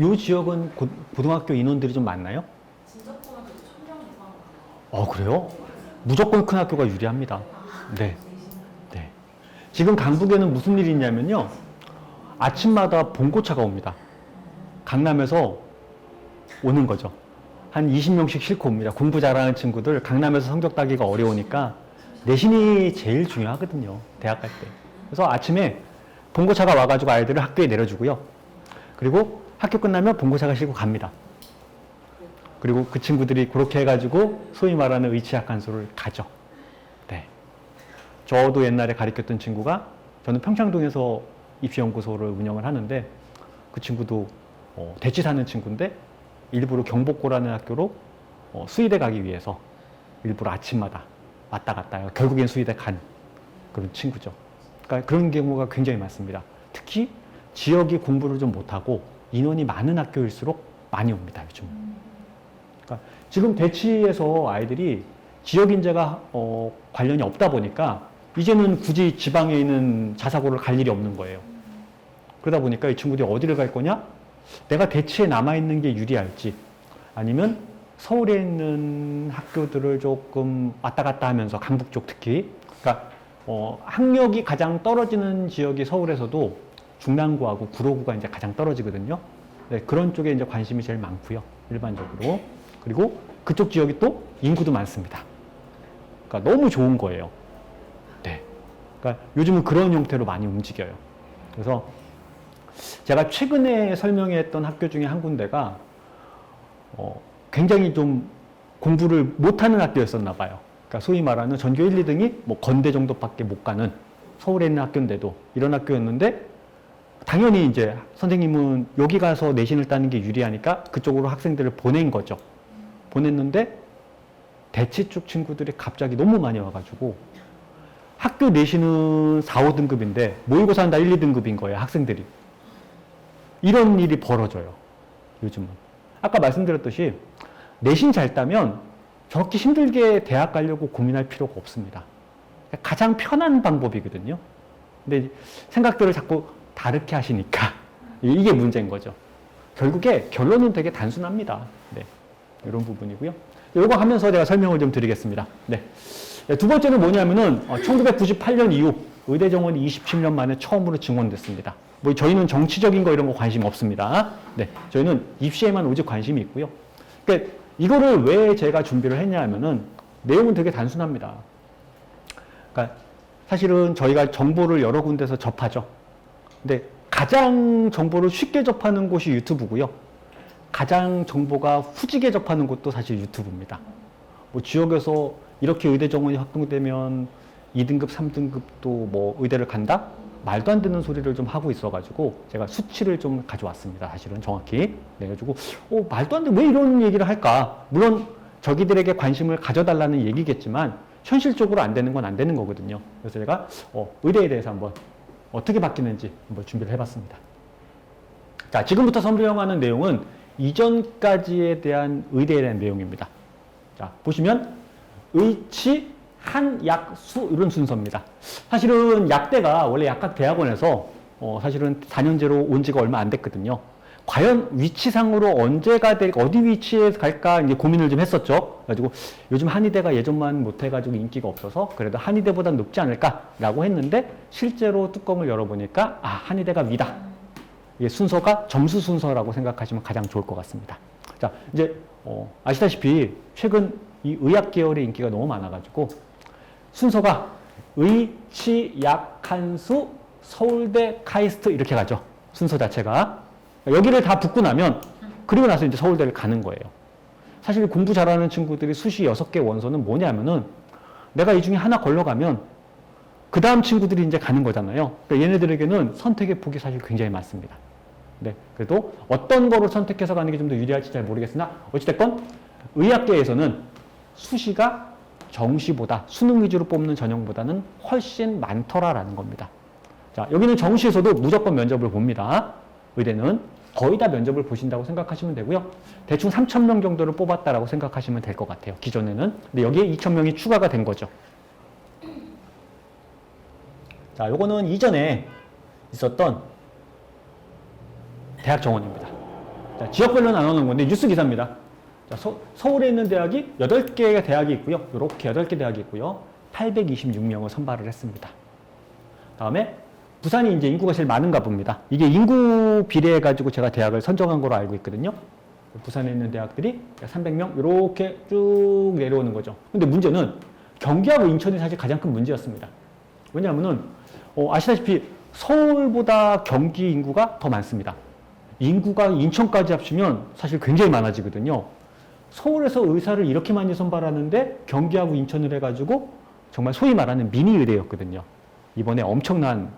요 지역은 고등학교 인원들이 좀 많나요? 진적고등학교 1000명 이상. 그래요? 무조건 큰 학교가 유리합니다. 네. 네. 지금 강북에는 무슨 일이 있냐면요. 아침마다 봉고차가 옵니다. 강남에서 오는 거죠. 한 20명씩 싣고 옵니다. 공부 잘하는 친구들 강남에서 성적 따기가 어려우니까 내신이 제일 중요하거든요. 대학 갈 때. 그래서 아침에 봉고차가 와가지고 아이들을 학교에 내려주고요. 그리고 학교 끝나면 봉고차가 싣고 갑니다. 그리고 그 친구들이 그렇게 해가지고 소위 말하는 의치학간소를 가죠. 네. 저도 옛날에 가르쳤던 친구가 저는 평창동에서 입시연구소를 운영을 하는데 그 친구도 대치 사는 친구인데 일부러 경복고라는 학교로 수의대 가기 위해서 일부러 아침마다 왔다 갔다 해요. 결국엔 수의대 간 그런 친구죠. 그러니까 그런 경우가 굉장히 많습니다. 특히 지역이 공부를 좀 못하고 인원이 많은 학교일수록 많이 옵니다. 요즘. 그러니까 지금 대치에서 아이들이 지역 인재가 관련이 없다 보니까 이제는 굳이 지방에 있는 자사고를 갈 일이 없는 거예요. 그러다 보니까 이 친구들이 어디를 갈 거냐? 내가 대치에 남아있는 게 유리할지 아니면 서울에 있는 학교들을 조금 왔다 갔다 하면서 강북 쪽 특히 그러니까 학력이 가장 떨어지는 지역이 서울에서도 중랑구하고 구로구가 이제 가장 떨어지거든요. 네, 그런 쪽에 이제 관심이 제일 많고요. 일반적으로. 그리고 그쪽 지역이 또 인구도 많습니다. 그러니까 너무 좋은 거예요. 네. 그러니까 요즘은 그런 형태로 많이 움직여요. 그래서 제가 최근에 설명했던 학교 중에 한 군데가 굉장히 좀 공부를 못하는 학교였었나 봐요. 그러니까 소위 말하는 전교 1, 2등이 뭐 건대 정도밖에 못 가는 서울에 있는 학교인데도 이런 학교였는데 당연히 이제 선생님은 여기 가서 내신을 따는 게 유리하니까 그쪽으로 학생들을 보낸 거죠. 보냈는데 대치 쪽 친구들이 갑자기 너무 많이 와가지고 학교 내신은 4, 5등급인데 모의고사는 다 1, 2등급인 거예요. 학생들이. 이런 일이 벌어져요. 요즘은. 아까 말씀드렸듯이 내신 잘 따면 저렇게 힘들게 대학 가려고 고민할 필요가 없습니다. 가장 편한 방법이거든요. 근데 생각들을 자꾸 다르게 하시니까 이게 문제인 거죠. 결국에 결론은 되게 단순합니다. 네. 이런 부분이고요. 이거 하면서 제가 설명을 좀 드리겠습니다. 네. 두 번째는 뭐냐면은 1998년 이후 의대 정원이 27년 만에 처음으로 증원됐습니다. 뭐 저희는 정치적인 거 이런 거 관심 없습니다. 네. 저희는 입시에만 오직 관심이 있고요. 그러니까 이거를 왜 제가 준비를 했냐 하면은 내용은 되게 단순합니다. 그러니까 사실은 저희가 정보를 여러 군데서 접하죠. 근데 가장 정보를 쉽게 접하는 곳이 유튜브고요. 가장 정보가 후지게 접하는 곳도 사실 유튜브입니다. 뭐 지역에서 이렇게 의대 정원이 확동되면 2등급, 3등급도 뭐 의대를 간다? 말도 안 되는 소리를 좀 하고 있어가지고 제가 수치를 좀 가져왔습니다. 사실은 정확히. 그래가지고 말도 안 돼. 왜 이런 얘기를 할까? 물론 저기들에게 관심을 가져달라는 얘기겠지만 현실적으로 안 되는 건 안 되는 거거든요. 그래서 제가 의대에 대해서 한번 어떻게 바뀌는지 한번 준비를 해봤습니다. 자, 지금부터 설명하는 내용은 이전까지에 대한 의대에 대한 내용입니다. 자, 보시면 의치, 한, 약, 수 이런 순서입니다. 사실은 약대가 원래 약학대학원에서 사실은 4년제로 온 지가 얼마 안 됐거든요. 과연 위치상으로 언제가 어디 위치에 갈까 이제 고민을 좀 했었죠. 그래가지고 요즘 한의대가 예전만 못해가지고 인기가 없어서 그래도 한의대보다 높지 않을까라고 했는데 실제로 뚜껑을 열어보니까 한의대가 위다. 이게 순서가 점수 순서라고 생각하시면 가장 좋을 것 같습니다. 자, 이제 아시다시피 최근 이 의학 계열의 인기가 너무 많아가지고 순서가 의, 치, 약, 한수, 서울대, 카이스트 이렇게 가죠. 순서 자체가. 여기를 다 붙고 나면 그리고 나서 이제 서울대를 가는 거예요. 사실 공부 잘하는 친구들이 수시 6개 원서는 뭐냐면은 내가 이 중에 하나 걸러가면 그 다음 친구들이 이제 가는 거잖아요. 그러니까 얘네들에게는 선택의 폭이 사실 굉장히 많습니다. 네, 그래도 어떤 거로 선택해서 가는 게 좀 더 유리할지 잘 모르겠으나 어찌됐건 의학계에서는 수시가 정시보다 수능 위주로 뽑는 전형보다는 훨씬 많더라라는 겁니다. 자, 여기는 정시에서도 무조건 면접을 봅니다. 의대는 거의 다 면접을 보신다고 생각하시면 되고요. 대충 3,000명 정도를 뽑았다라고 생각하시면 될 것 같아요. 기존에는. 근데 여기에 2,000명이 추가가 된 거죠. 자, 요거는 이전에 있었던 대학 정원입니다. 자, 지역별로 나누는 건데 뉴스 기사입니다. 자, 서울에 있는 대학이 8개의 대학이 있고요. 이렇게 8개 대학이 있고요. 826명을 선발을 했습니다. 다음에 부산이 이제 인구가 제일 많은가 봅니다. 이게 인구 비례해 가지고 제가 대학을 선정한 거로 알고 있거든요. 부산에 있는 대학들이 300명 이렇게 쭉 내려오는 거죠. 근데 문제는 경기하고 인천이 사실 가장 큰 문제였습니다. 왜냐하면은 아시다시피 서울보다 경기 인구가 더 많습니다. 인구가 인천까지 합치면 사실 굉장히 많아지거든요. 서울에서 의사를 이렇게 많이 선발하는데 경기하고 인천을 해가지고 정말 소위 말하는 미니 의대였거든요. 이번에 엄청난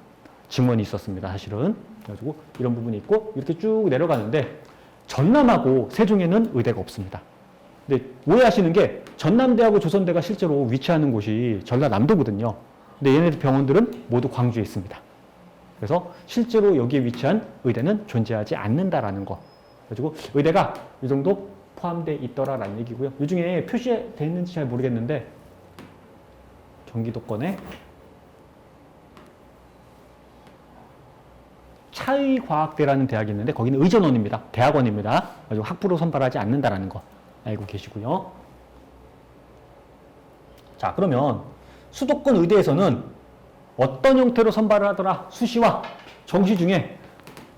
증원이 있었습니다. 사실은. 그래가지고 이런 부분이 있고 이렇게 쭉 내려가는데 전남하고 세종에는 의대가 없습니다. 근데 오해하시는 게 전남대하고 조선대가 실제로 위치하는 곳이 전라남도거든요. 근데 얘네들 병원들은 모두 광주에 있습니다. 그래서 실제로 여기에 위치한 의대는 존재하지 않는다라는 거. 그래가지고 의대가 이 정도 포함되어 있더라라는 얘기고요. 이 중에 표시되어 있는지 잘 모르겠는데 경기도권에 차의과학대라는 대학이 있는데 거기는 의전원입니다. 대학원입니다. 그래서 학부로 선발하지 않는다라는 거 알고 계시고요. 자, 그러면 수도권 의대에서는 어떤 형태로 선발을 하더라? 수시와 정시 중에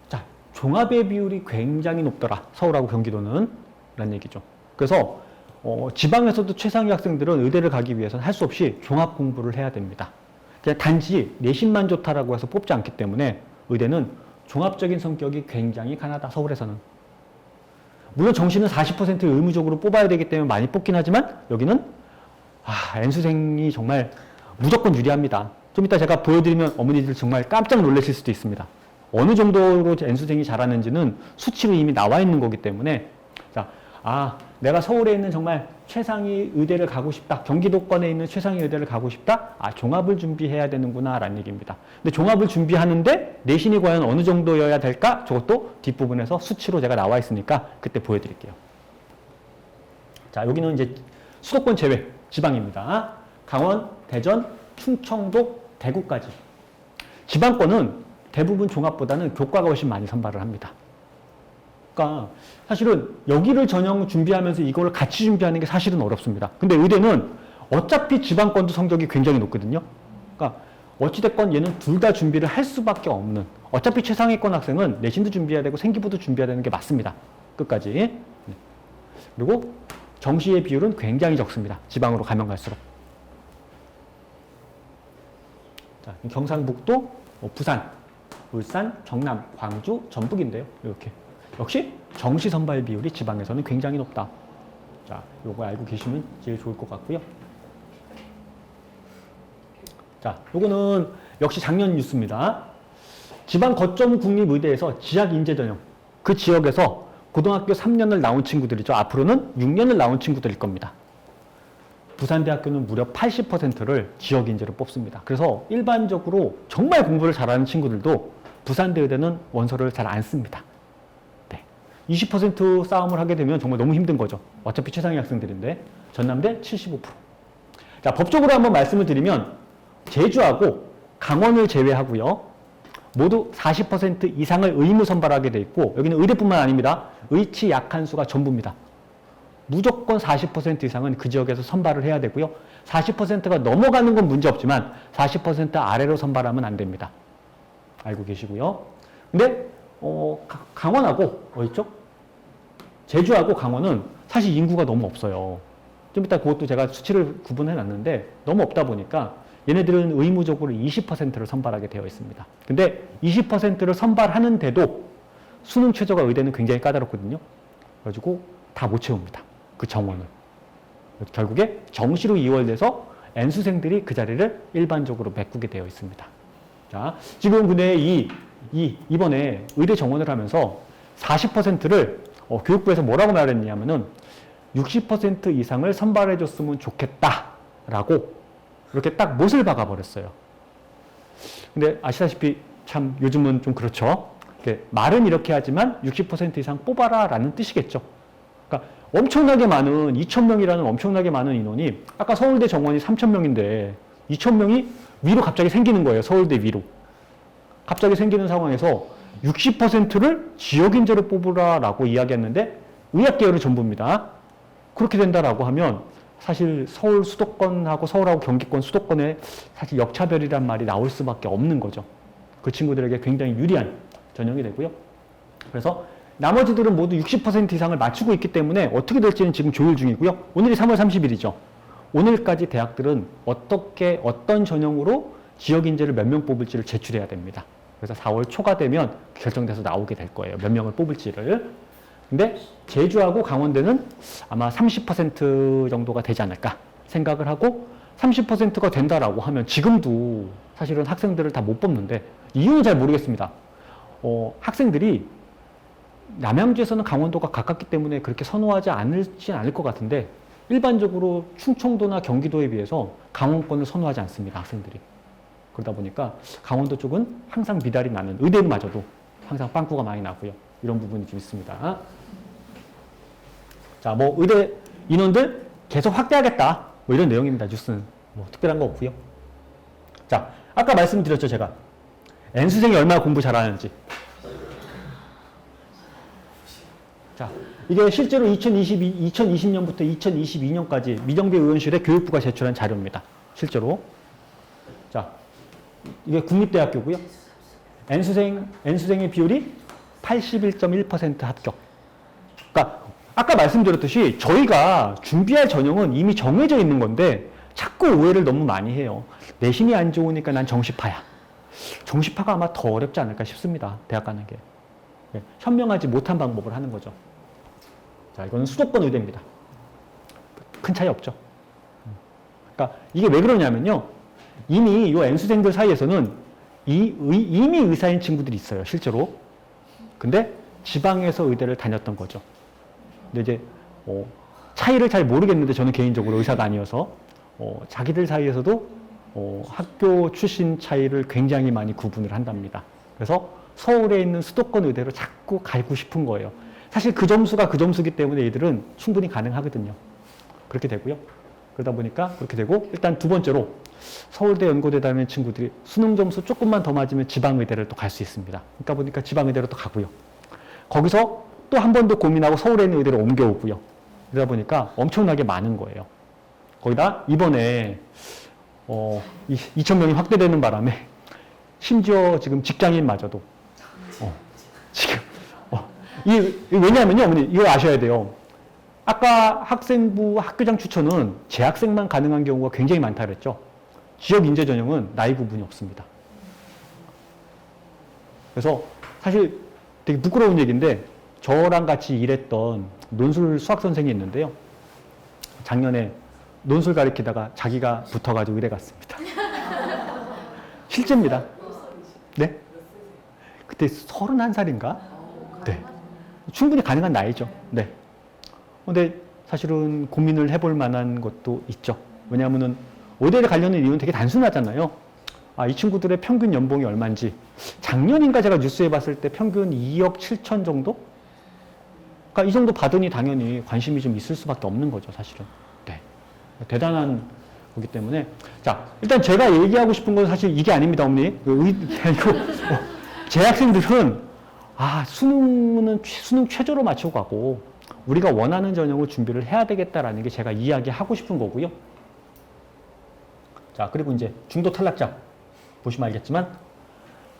자, 종합의 비율이 굉장히 높더라. 서울하고 경기도는 라는 얘기죠. 그래서 지방에서도 최상위 학생들은 의대를 가기 위해서는 할 수 없이 종합 공부를 해야 됩니다. 그냥 단지 내신만 좋다라고 해서 뽑지 않기 때문에 의대는 종합적인 성격이 굉장히 강하다. 서울에서는. 물론 정시는 40% 의무적으로 뽑아야 되기 때문에 많이 뽑긴 하지만 여기는 N수생이 정말 무조건 유리합니다. 좀 이따 제가 보여드리면 어머니들 정말 깜짝 놀라실 수도 있습니다. 어느 정도로 N수생이 잘하는지는 수치로 이미 나와 있는 거기 때문에 자, 내가 서울에 있는 정말 최상위 의대를 가고 싶다. 경기도권에 있는 최상위 의대를 가고 싶다. 종합을 준비해야 되는구나 라는 얘기입니다. 근데 종합을 준비하는데 내신이 과연 어느 정도여야 될까? 저것도 뒷부분에서 수치로 제가 나와 있으니까 그때 보여드릴게요. 자, 여기는 이제 수도권 제외 지방입니다. 강원, 대전, 충청도, 대구까지. 지방권은 대부분 종합보다는 교과가 훨씬 많이 선발을 합니다. 그러니까 사실은 여기를 전형 준비하면서 이거를 같이 준비하는 게 사실은 어렵습니다. 근데 의대는 어차피 지방권도 성적이 굉장히 높거든요. 그러니까 어찌됐건 얘는 둘 다 준비를 할 수밖에 없는, 어차피 최상위권 학생은 내신도 준비해야 되고 생기부도 준비해야 되는 게 맞습니다. 끝까지. 그리고 정시의 비율은 굉장히 적습니다. 지방으로 가면 갈수록. 자, 경상북도, 부산, 울산, 경남, 광주, 전북인데요. 이렇게. 역시 정시 선발 비율이 지방에서는 굉장히 높다. 자, 요거 알고 계시면 제일 좋을 것 같고요. 자, 요거는 역시 작년 뉴스입니다. 지방 거점 국립의대에서 지학 인재 전형. 그 지역에서 고등학교 3년을 나온 친구들이죠. 앞으로는 6년을 나온 친구들일 겁니다. 부산대학교는 무려 80%를 지역 인재로 뽑습니다. 그래서 일반적으로 정말 공부를 잘하는 친구들도 부산대 의대는 원서를 잘 안 씁니다. 20% 싸움을 하게 되면 정말 너무 힘든 거죠. 어차피 최상위 학생들인데. 전남대 75%. 자, 법적으로 한번 말씀을 드리면 제주하고 강원을 제외하고요. 모두 40% 이상을 의무 선발하게 돼 있고 여기는 의대뿐만 아닙니다. 의치 약한 수가 전부입니다. 무조건 40% 이상은 그 지역에서 선발을 해야 되고요. 40%가 넘어가는 건 문제없지만 40% 아래로 선발하면 안 됩니다. 알고 계시고요. 근데 강원하고 어디죠? 제주하고 강원은 사실 인구가 너무 없어요. 좀 이따 그것도 제가 수치를 구분해 놨는데 너무 없다 보니까 얘네들은 의무적으로 20%를 선발하게 되어 있습니다. 근데 20%를 선발하는데도 수능 최저가 의대는 굉장히 까다롭거든요. 그래가지고 다 못 채웁니다. 그 정원을. 결국에 정시로 이월돼서 N수생들이 그 자리를 일반적으로 메꾸게 되어 있습니다. 자, 지금 근데 이번에 의대 정원을 하면서 40%를 교육부에서 뭐라고 말했냐면은 60% 이상을 선발해줬으면 좋겠다라고 이렇게 딱 못을 박아버렸어요. 근데 아시다시피 참 요즘은 좀 그렇죠. 말은 이렇게 하지만 60% 이상 뽑아라 라는 뜻이겠죠. 그러니까 엄청나게 많은 2,000명이라는 엄청나게 많은 인원이 아까 서울대 정원이 3,000명인데 2,000명이 위로 갑자기 생기는 거예요. 서울대 위로. 갑자기 생기는 상황에서 60%를 지역 인재로 뽑으라라고 이야기했는데 의학 계열이 전부입니다. 그렇게 된다라고 하면 사실 서울 수도권하고 서울하고 경기권 수도권에 사실 역차별이란 말이 나올 수밖에 없는 거죠. 그 친구들에게 굉장히 유리한 전형이 되고요. 그래서 나머지들은 모두 60% 이상을 맞추고 있기 때문에 어떻게 될지는 지금 조율 중이고요. 오늘이 3월 30일이죠. 오늘까지 대학들은 어떤 전형으로 지역 인재를 몇 명 뽑을지를 제출해야 됩니다. 그래서 4월 초가 되면 결정돼서 나오게 될 거예요. 몇 명을 뽑을지를. 근데 제주하고 강원대는 아마 30% 정도가 되지 않을까 생각을 하고 30%가 된다라고 하면 지금도 사실은 학생들을 다 못 뽑는데 이유는 잘 모르겠습니다. 학생들이 남양주에서는 강원도가 가깝기 때문에 그렇게 선호하지 않을 것 같은데 일반적으로 충청도나 경기도에 비해서 강원권을 선호하지 않습니다. 학생들이. 그러다 보니까 강원도 쪽은 항상 미달이 나는 의대마저도 항상 빵꾸가 많이 나고요. 이런 부분이 좀 있습니다. 자, 뭐 의대 인원들 계속 확대하겠다. 뭐 이런 내용입니다. 뉴스는 뭐 특별한 거 없고요. 자, 아까 말씀드렸죠, 제가. N수생이 얼마나 공부 잘하는지. 자, 이게 실제로 2020년부터 2022년까지 미정배 의원실에 교육부가 제출한 자료입니다. 실제로. 자, 이게 국립대학교고요. N수생의 비율이 81.1% 합격. 그러니까 아까 말씀드렸듯이 저희가 준비할 전형은 이미 정해져 있는 건데 자꾸 오해를 너무 많이 해요. 내신이 안 좋으니까 난 정시파야. 정시파가 아마 더 어렵지 않을까 싶습니다. 대학 가는 게. 현명하지 못한 방법을 하는 거죠. 자, 이거는 수도권 의대입니다. 큰 차이 없죠. 그러니까 이게 왜 그러냐면요. 이미 이 N수생들 사이에서는 이미 의사인 친구들이 있어요. 실제로. 근데 지방에서 의대를 다녔던 거죠. 근데 이제 차이를 잘 모르겠는데 저는 개인적으로 의사가 아니어서 자기들 사이에서도 학교 출신 차이를 굉장히 많이 구분을 한답니다. 그래서 서울에 있는 수도권 의대로 자꾸 가고 싶은 거예요. 사실 그 점수가 그 점수기 때문에 얘들은 충분히 가능하거든요. 그렇게 되고요. 그러다 보니까 그렇게 되고 일단 두 번째로 서울대 연고대 다니는 친구들이 수능 점수 조금만 더 맞으면 지방의대를 또 갈 수 있습니다. 그러니까 보니까 지방의대로 또 가고요. 거기서 또 한 번 더 고민하고 서울에 있는 의대로 옮겨오고요. 그러다 보니까 엄청나게 많은 거예요. 거기다 이번에 2,000명이 확대되는 바람에 심지어 지금 직장인마저도 지금 왜냐하면요, 어머니 이거 아셔야 돼요. 아까 학생부 학교장 추천은 재학생만 가능한 경우가 굉장히 많다 그랬죠. 지역 인재 전형은 나이 구분이 없습니다. 그래서 사실 되게 부끄러운 얘기인데 저랑 같이 일했던 논술 수학 선생이 있는데요. 작년에 논술 가리키다가 자기가 붙어가지고 의대 갔습니다. 실제입니다. 네? 그때 31살인가? 네. 충분히 가능한 나이죠. 네. 근데 사실은 고민을 해볼 만한 것도 있죠. 왜냐하면은 의대를 가려는 이유는 되게 단순하잖아요. 이 친구들의 평균 연봉이 얼마인지. 작년인가 제가 뉴스에 봤을 때 평균 2억 7천 정도? 그러니까 이 정도 받으니 당연히 관심이 좀 있을 수밖에 없는 거죠, 사실은. 네. 대단한 거기 때문에. 자, 일단 제가 얘기하고 싶은 건 사실 이게 아닙니다, 어머니. 재학생들은, 수능 최저로 맞추고 가고, 우리가 원하는 전형을 준비를 해야 되겠다라는 게 제가 이야기하고 싶은 거고요. 자, 그리고 이제 중도 탈락자. 보시면 알겠지만,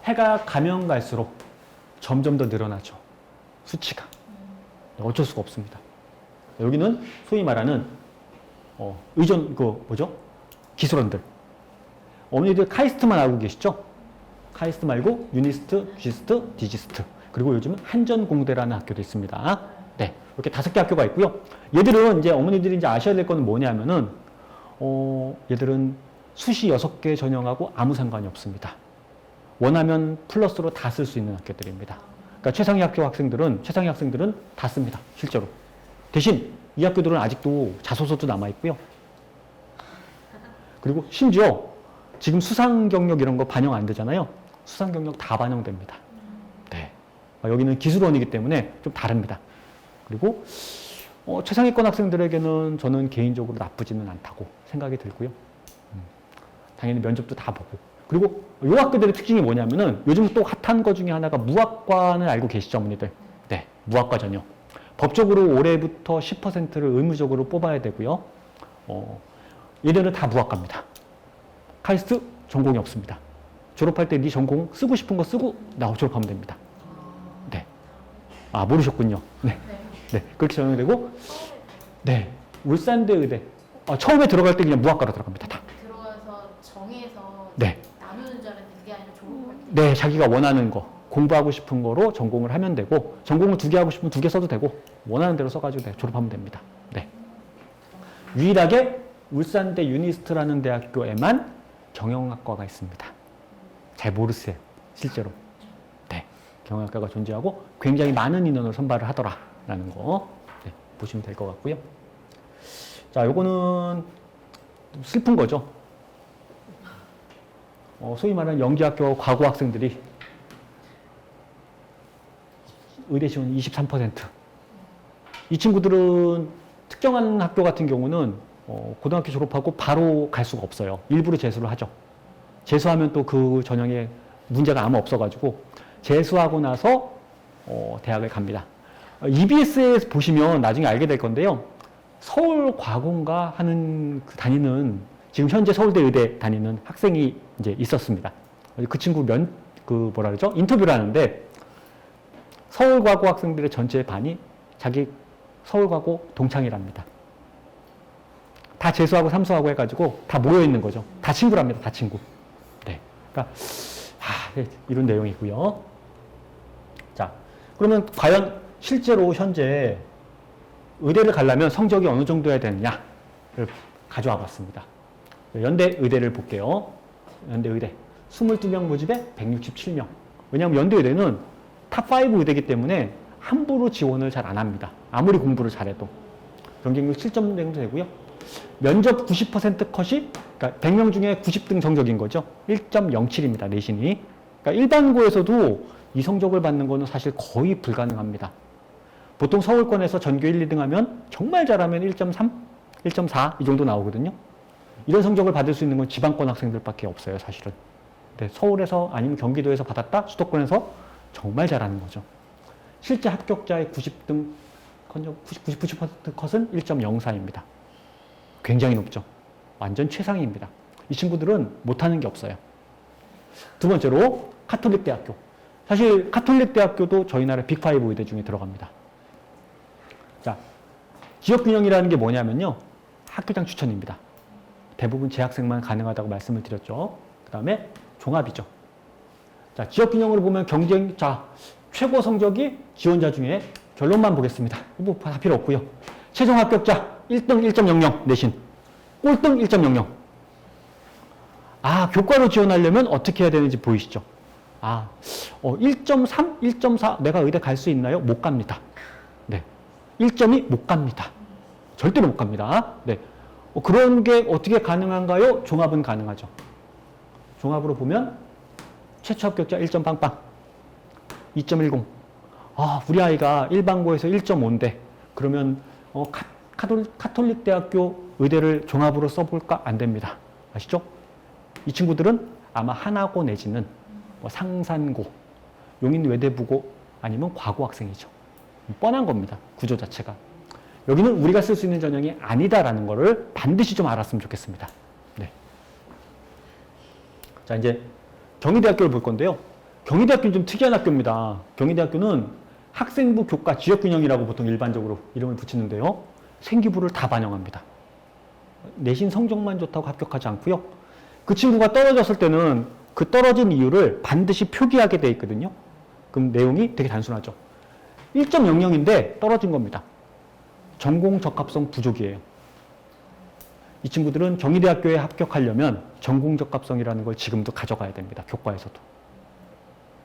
해가 가면 갈수록 점점 더 늘어나죠. 수치가. 어쩔 수가 없습니다. 여기는 소위 말하는 기술원들. 어머니들 카이스트만 알고 계시죠? 카이스트 말고 유니스트, 쥐스트, 디지스트. 그리고 요즘은 한전공대라는 학교도 있습니다. 네, 이렇게 5개 학교가 있고요. 얘들은 이제 어머니들이 이제 아셔야 될 거는 뭐냐면은 얘들은 수시 6개 전형하고 아무 상관이 없습니다. 원하면 플러스로 다 쓸 수 있는 학교들입니다. 그러니까 최상위 학생들은 다 씁니다. 실제로. 대신 이 학교들은 아직도 자소서도 남아있고요. 그리고 심지어 지금 수상 경력 이런 거 반영 안 되잖아요. 수상 경력 다 반영됩니다. 네. 여기는 기술원이기 때문에 좀 다릅니다. 그리고 최상위권 학생들에게는 저는 개인적으로 나쁘지는 않다고 생각이 들고요. 당연히 면접도 다 보고 그리고 요 학교들의 특징이 뭐냐면은 요즘 또 핫한 거 중에 하나가 무학과는 알고 계시죠, 어머니들? 네, 무학과 전형. 법적으로 올해부터 10%를 의무적으로 뽑아야 되고요. 얘네는 다 무학과입니다. 카이스트 전공이 없습니다. 졸업할 때 네 전공 쓰고 싶은 거 쓰고 졸업하면 됩니다. 네. 아, 모르셨군요. 네. 네. 그렇게 전형되고, 네. 울산대 의대. 처음에 들어갈 때 그냥 무학과로 들어갑니다. 다. 들어가서 정해서 네. 나누는 줄 알았는데 그게 아니라 졸업할 때. 네. 자기가 원하는 거, 공부하고 싶은 거로 전공을 하면 되고, 전공을 2개 하고 싶으면 2개 써도 되고, 원하는 대로 써가지고 졸업하면 됩니다. 네. 유일하게 울산대 유니스트라는 대학교에만 경영학과가 있습니다. 잘 모르세요, 실제로. 네, 경영학과가 존재하고 굉장히 많은 인원을 선발을 하더라라는 거 네, 보시면 될 것 같고요. 자, 요거는 슬픈 거죠. 소위 말하는 연기학교 과고 학생들이 의대 지원 23%. 이 친구들은 특정한 학교 같은 경우는 고등학교 졸업하고 바로 갈 수가 없어요. 일부러 재수를 하죠. 재수하면 또 그 전형에 문제가 아무 없어가지고 재수하고 나서 대학을 갑니다. EBS에 보시면 나중에 알게 될 건데요. 서울과공가 하는 다니는 지금 현재 서울대 의대 다니는 학생이 이제 있었습니다. 그 친구 뭐라 그러죠? 인터뷰를 하는데 서울과고 학생들의 전체 반이 자기 서울과고 동창이랍니다. 다 재수하고 삼수하고 해가지고 다 모여 있는 거죠. 다 친구랍니다. 다 친구. 네. 그러니까 네, 이런 내용이고요. 자, 그러면 과연 실제로 현재 의대를 가려면 성적이 어느 정도 해야 되느냐를 가져와 봤습니다. 연대 의대를 볼게요. 연대 의대 22명 모집에 167명. 왜냐하면 연대 의대는 탑5 의대이기 때문에 함부로 지원을 잘 안 합니다. 아무리 공부를 잘해도. 경쟁률 7점 정도 되고요. 면접 90% 컷이, 그러니까 100명 중에 90등 성적인 거죠. 1.07입니다. 내신이. 그러니까 일반고에서도 이 성적을 받는 거는 사실 거의 불가능합니다. 보통 서울권에서 전교 1, 2등 하면 정말 잘하면 1.3, 1.4 이 정도 나오거든요. 이런 성적을 받을 수 있는 건 지방권 학생들밖에 없어요, 사실은. 근데 서울에서 아니면 경기도에서 받았다, 수도권에서 정말 잘하는 거죠. 실제 합격자의 90등, 90% 컷은 1.04입니다. 굉장히 높죠. 완전 최상입니다. 이 친구들은 못하는 게 없어요. 두 번째로 카톨릭 대학교. 사실 카톨릭 대학교도 저희 나라 빅5 의대 중에 들어갑니다. 자, 지역균형이라는 게 뭐냐면요. 학교장 추천입니다. 대부분 재학생만 가능하다고 말씀을 드렸죠. 그 다음에 종합이죠. 자, 지역균형으로 보면 최고 성적이 지원자 중에 결론만 보겠습니다. 뭐 다 필요 없고요. 최종 합격자 1등 1.00 내신, 꼴등 1.00. 교과로 지원하려면 어떻게 해야 되는지 보이시죠? 1.3, 1.4 내가 의대 갈 수 있나요? 못 갑니다. 네. 1.2 못 갑니다. 절대로 못 갑니다. 네. 그런 게 어떻게 가능한가요? 종합은 가능하죠. 종합으로 보면 최초 합격자 1점 빵빵, 2.10. 우리 아이가 일반고에서 1.5인데 그러면 카톨릭 대학교 의대를 종합으로 써볼까? 안 됩니다. 아시죠? 이 친구들은 아마 하나고 내지는 상산고, 용인외대부고 아니면 과고 학생이죠. 뻔한 겁니다. 구조 자체가. 여기는 우리가 쓸 수 있는 전형이 아니다라는 거를 반드시 좀 알았으면 좋겠습니다. 네. 자, 이제 경희대학교를 볼 건데요. 경희대학교는 좀 특이한 학교입니다. 경희대학교는 학생부 교과 지역균형이라고 보통 일반적으로 이름을 붙이는데요. 생기부를 다 반영합니다. 내신 성적만 좋다고 합격하지 않고요. 그 친구가 떨어졌을 때는 그 떨어진 이유를 반드시 표기하게 돼 있거든요. 그럼 내용이 되게 단순하죠. 1.00인데 떨어진 겁니다. 전공 적합성 부족이에요. 이 친구들은 경희대학교에 합격하려면 전공 적합성이라는 걸 지금도 가져가야 됩니다. 교과에서도.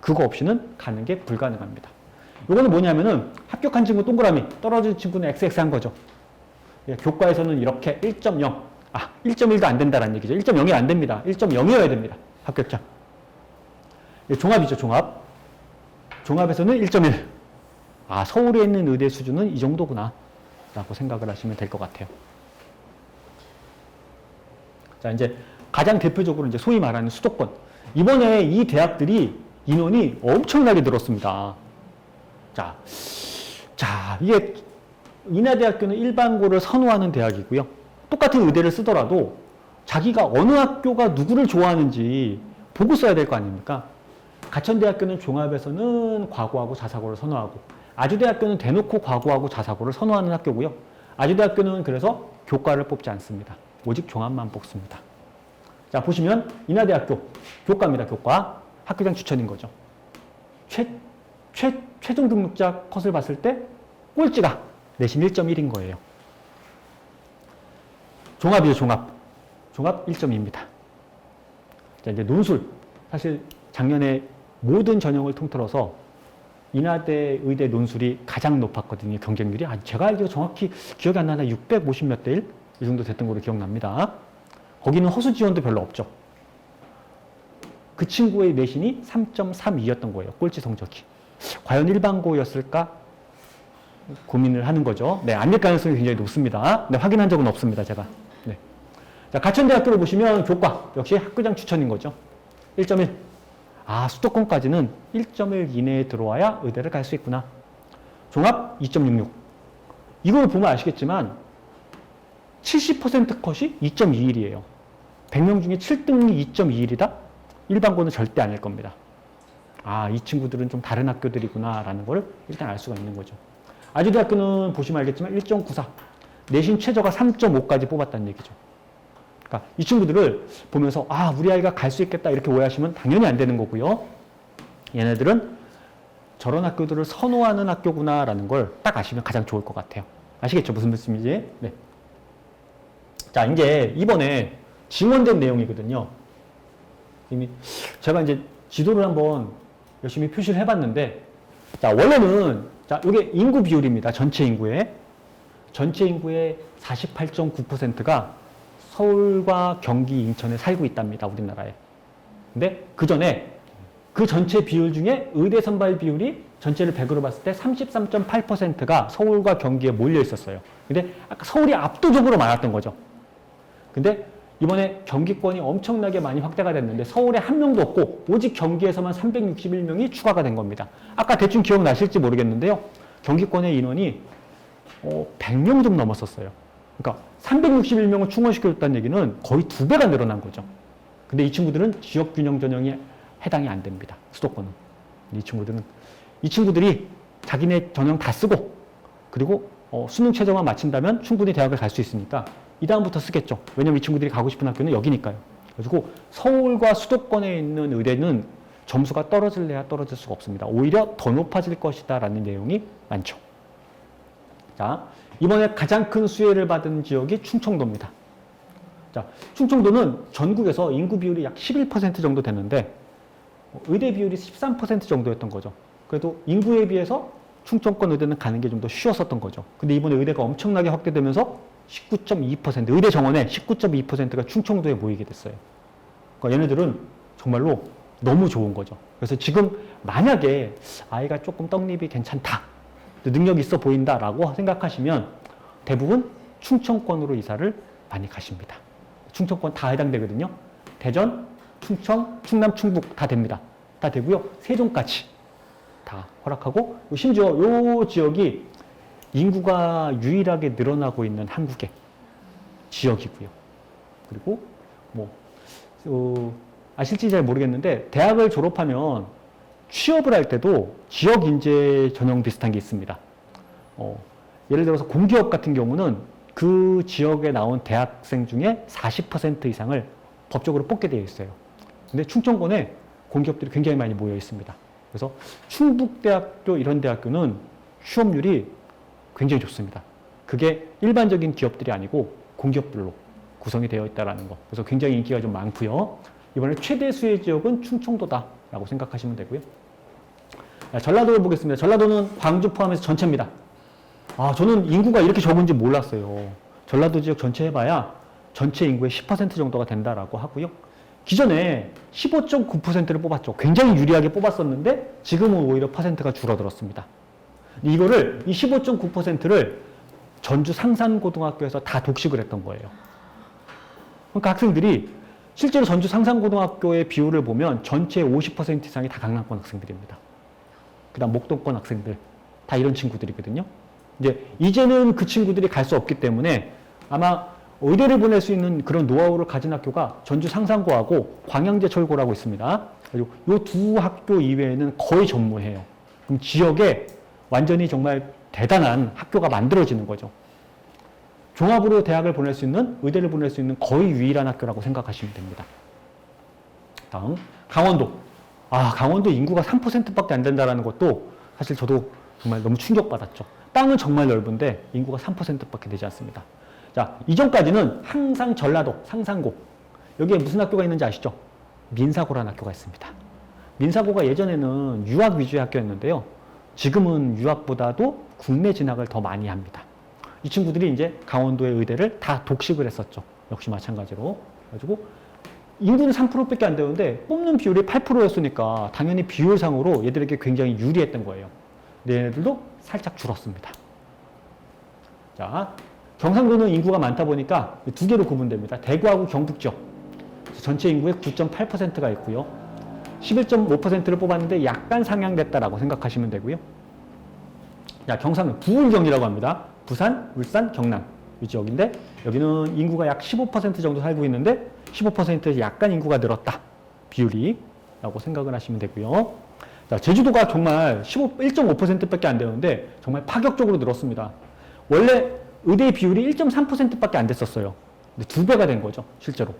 그거 없이는 가는 게 불가능합니다. 요거는 뭐냐면은 합격한 친구 동그라미, 떨어진 친구는 XX 한 거죠. 교과에서는 이렇게 1.0, 1.1도 안 된다라는 얘기죠. 1.0이 안 됩니다. 1.0이어야 됩니다. 합격자. 종합이죠, 종합. 종합에서는 1.1. 서울에 있는 의대 수준은 이 정도구나 라고 생각을 하시면 될 것 같아요. 자, 이제 가장 대표적으로 이제 소위 말하는 수도권. 이번에 이 대학들이 인원이 엄청나게 늘었습니다. 자, 이게 인하대학교는 일반고를 선호하는 대학이고요. 똑같은 의대를 쓰더라도 자기가 어느 학교가 누구를 좋아하는지 보고 써야 될 거 아닙니까? 가천대학교는 종합에서는 과고하고 자사고를 선호하고, 아주대학교는 대놓고 과고하고 자사고를 선호하는 학교고요. 아주대학교는 그래서 교과를 뽑지 않습니다. 오직 종합만 뽑습니다. 자, 보시면 인하대학교 교과입니다. 교과. 학교장 추천인 거죠. 최종 등록자 컷을 봤을 때 꼴찌가 내신 1.1인 거예요. 종합이죠, 종합. 종합 1.2입니다. 자, 이제 논술. 사실 작년에 모든 전형을 통틀어서 인하대 의대 논술이 가장 높았거든요. 경쟁률이. 제가 알기로 정확히 기억이 안 나나 650 몇 대 1? 이 정도 됐던 걸로 기억납니다. 거기는 허수 지원도 별로 없죠. 그 친구의 내신이 3.32였던 거예요. 꼴찌 성적이. 과연 일반고였을까? 고민을 하는 거죠. 네, 아닐 가능성이 굉장히 높습니다. 네, 확인한 적은 없습니다, 제가. 네. 자, 가천대학교를 보시면 교과. 역시 학교장 추천인 거죠. 1.1. 수도권까지는 1.1 이내에 들어와야 의대를 갈 수 있구나. 종합 2.66. 이걸 보면 아시겠지만 70% 컷이 2.21이에요. 100명 중에 7등이 2.21이다? 일반고는 절대 아닐 겁니다. 이 친구들은 좀 다른 학교들이구나 라는 걸 일단 알 수가 있는 거죠. 아주대학교는 보시면 알겠지만 1.94. 내신 최저가 3.5까지 뽑았다는 얘기죠. 그러니까 이 친구들을 보면서 우리 아이가 갈 수 있겠다 이렇게 오해하시면 당연히 안 되는 거고요. 얘네들은 저런 학교들을 선호하는 학교구나라는 걸 딱 아시면 가장 좋을 것 같아요. 아시겠죠? 무슨 말씀인지? 네. 자, 이제 이번에 증원된 내용이거든요. 이미 제가 이제 지도를 한번 열심히 표시를 해봤는데, 자, 원래는, 자, 이게 인구 비율입니다. 전체 인구의 48.9%가 서울과 경기, 인천에 살고 있답니다. 우리나라에. 근데 그 전에 그 전체 비율 중에 의대 선발 비율이 전체를 100으로 봤을 때 33.8%가 서울과 경기에 몰려 있었어요. 근데 아까 서울이 압도적으로 많았던 거죠. 근데 이번에 경기권이 엄청나게 많이 확대가 됐는데 서울에 한 명도 없고 오직 경기에서만 361명이 추가가 된 겁니다. 아까 대충 기억나실지 모르겠는데요. 경기권의 인원이 100명 좀 넘었었어요. 그러니까 361명을 충원시켜줬다는 얘기는 거의 2배가 늘어난 거죠. 근데 이 친구들은 지역균형 전형에 해당이 안 됩니다. 수도권은. 이 친구들이 자기네 전형 다 쓰고 그리고 수능 최저만 맞춘다면 충분히 대학을 갈 수 있으니까 이 다음부터 쓰겠죠. 왜냐면 이 친구들이 가고 싶은 학교는 여기니까요. 그리고 서울과 수도권에 있는 의대는 점수가 떨어질래야 떨어질 수가 없습니다. 오히려 더 높아질 것이다 라는 내용이 많죠. 자, 이번에 가장 큰 수혜를 받은 지역이 충청도입니다. 자, 충청도는 전국에서 인구 비율이 약 11% 정도 되는데 의대 비율이 13% 정도였던 거죠. 그래도 인구에 비해서 충청권 의대는 가는 게 좀 더 쉬웠었던 거죠. 근데 이번에 의대가 엄청나게 확대되면서 19.2%, 의대 정원의 19.2%가 충청도에 모이게 됐어요. 그러니까 얘네들은 정말로 너무 좋은 거죠. 그래서 지금 만약에 아이가 조금 떡잎이 괜찮다, 능력이 있어 보인다라고 생각하시면 대부분 충청권으로 이사를 많이 가십니다. 충청권 다 해당되거든요. 대전, 충청, 충남, 충북 다 됩니다. 다 되고요. 세종까지 다 허락하고, 심지어 이 지역이 인구가 유일하게 늘어나고 있는 한국의 지역이고요. 그리고 아실지 잘 모르겠는데 대학을 졸업하면 취업을 할 때도 지역 인재 전형 비슷한 게 있습니다. 예를 들어서 공기업 같은 경우는 그 지역에 나온 대학생 중에 40% 이상을 법적으로 뽑게 되어 있어요. 근데 충청권에 공기업들이 굉장히 많이 모여 있습니다. 그래서 충북대학교 이런 대학교는 취업률이 굉장히 좋습니다. 그게 일반적인 기업들이 아니고 공기업들로 구성이 되어 있다는 거. 그래서 굉장히 인기가 좀 많고요. 이번에 최대 수혜 지역은 충청도다라고 생각하시면 되고요. 전라도를 보겠습니다. 전라도는 광주 포함해서 전체입니다. 저는 인구가 이렇게 적은지 몰랐어요. 전라도 지역 전체 해봐야 전체 인구의 10% 정도가 된다라고 하고요. 기존에 15.9%를 뽑았죠. 굉장히 유리하게 뽑았었는데 지금은 오히려 퍼센트가 줄어들었습니다. 이 15.9%를 전주 상산고등학교에서 다 독식을 했던 거예요. 그러니까 학생들이 실제로 전주 상산고등학교의 비율을 보면 전체의 50% 이상이 다 강남권 학생들입니다. 그 다음 목동권 학생들, 다 이런 친구들이거든요. 이제는 그 친구들이 갈 수 없기 때문에 아마 의대를 보낼 수 있는 그런 노하우를 가진 학교가 전주 상산고하고 광양제철고라고 있습니다. 그리고 이 두 학교 이외에는 거의 전무해요. 그럼 지역에 완전히 정말 대단한 학교가 만들어지는 거죠. 종합으로 대학을 보낼 수 있는, 의대를 보낼 수 있는 거의 유일한 학교라고 생각하시면 됩니다. 다음, 강원도. 강원도 인구가 3%밖에 안 된다는 것도 사실 저도 정말 너무 충격받았죠. 땅은 정말 넓은데 인구가 3%밖에 되지 않습니다. 자, 이전까지는 항상 전라도, 상산고. 여기에 무슨 학교가 있는지 아시죠? 민사고라는 학교가 있습니다. 민사고가 예전에는 유학 위주의 학교였는데요. 지금은 유학보다도 국내 진학을 더 많이 합니다. 이 친구들이 이제 강원도의 의대를 다 독식을 했었죠. 역시 마찬가지로. 그래가지고 인구는 3%밖에 안 되는데 뽑는 비율이 8%였으니까 당연히 비율상으로 얘들에게 굉장히 유리했던 거예요. 근데 얘네들도 살짝 줄었습니다. 자, 경상도는 인구가 많다 보니까 두 개로 구분됩니다. 대구하고 경북 지역. 전체 인구의 9.8%가 있고요. 11.5%를 뽑았는데 약간 상향됐다라고 생각하시면 되고요. 자, 경상도 부울경이라고 합니다. 부산, 울산, 경남 이 지역인데 여기는 인구가 약 15% 정도 살고 있는데 15%에서 약간 인구가 늘었다. 비율이 라고 생각을 하시면 되고요. 자, 제주도가 정말 1.5%밖에 안 되는데 정말 파격적으로 늘었습니다. 원래 의대 비율이 1.3%밖에 안 됐었어요. 근데 2배가 된 거죠. 실제로.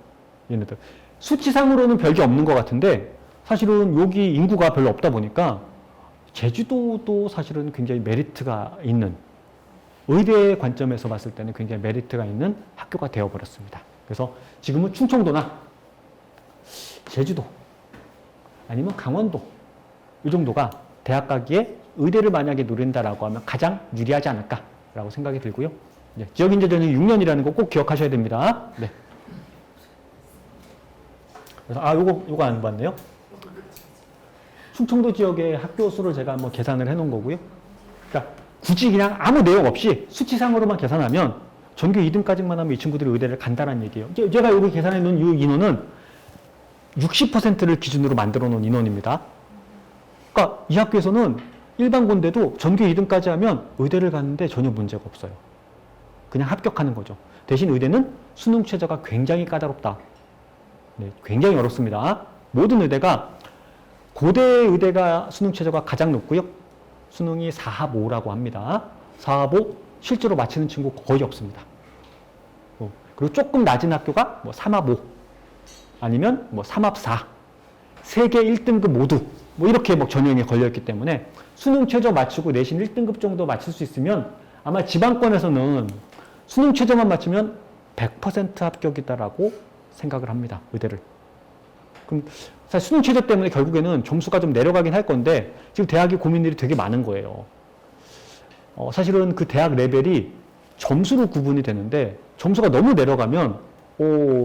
얘네들. 수치상으로는 별게 없는 것 같은데 사실은 여기 인구가 별로 없다 보니까 제주도도 사실은 굉장히 메리트가 있는, 의대 관점에서 봤을 때는 굉장히 메리트가 있는 학교가 되어버렸습니다. 그래서 지금은 충청도나 제주도 아니면 강원도 이 정도가 대학 가기에 의대를 만약에 노린다라고 하면 가장 유리하지 않을까라고 생각이 들고요. 지역인재 전형 6년이라는 거 꼭 기억하셔야 됩니다. 네. 그래서 요거 안 봤네요. 충청도 지역의 학교 수를 제가 한번 계산을 해 놓은 거고요. 그러니까 굳이 그냥 아무 내용 없이 수치상으로만 계산하면 전교 2등까지만 하면 이 친구들이 의대를 간다는 얘기예요. 제가 여기 계산해 놓은 이 인원은 60%를 기준으로 만들어 놓은 인원입니다. 그러니까 이 학교에서는 일반 군대도 전교 2등까지 하면 의대를 가는데 전혀 문제가 없어요. 그냥 합격하는 거죠. 대신 의대는 수능 최저가 굉장히 까다롭다. 네, 굉장히 어렵습니다. 모든 의대가 고대 의대가 수능 최저가 가장 높고요. 수능이 4합 5라고 합니다. 4합 5 실제로 마치는 친구 거의 없습니다. 그리고 조금 낮은 학교가 3합 5 아니면 3합 4 세 개 1등급 모두 이렇게 전형에 걸려있기 때문에 수능 최저 맞추고 내신 1등급 정도 맞출 수 있으면 아마 지방권에서는 수능 최저만 맞추면 100% 합격이다라고 생각을 합니다. 의대를. 그럼 사실 수능 최저 때문에 결국에는 점수가 좀 내려가긴 할 건데 지금 대학이 고민들이 되게 많은 거예요. 사실은 그 대학 레벨이 점수로 구분이 되는데 점수가 너무 내려가면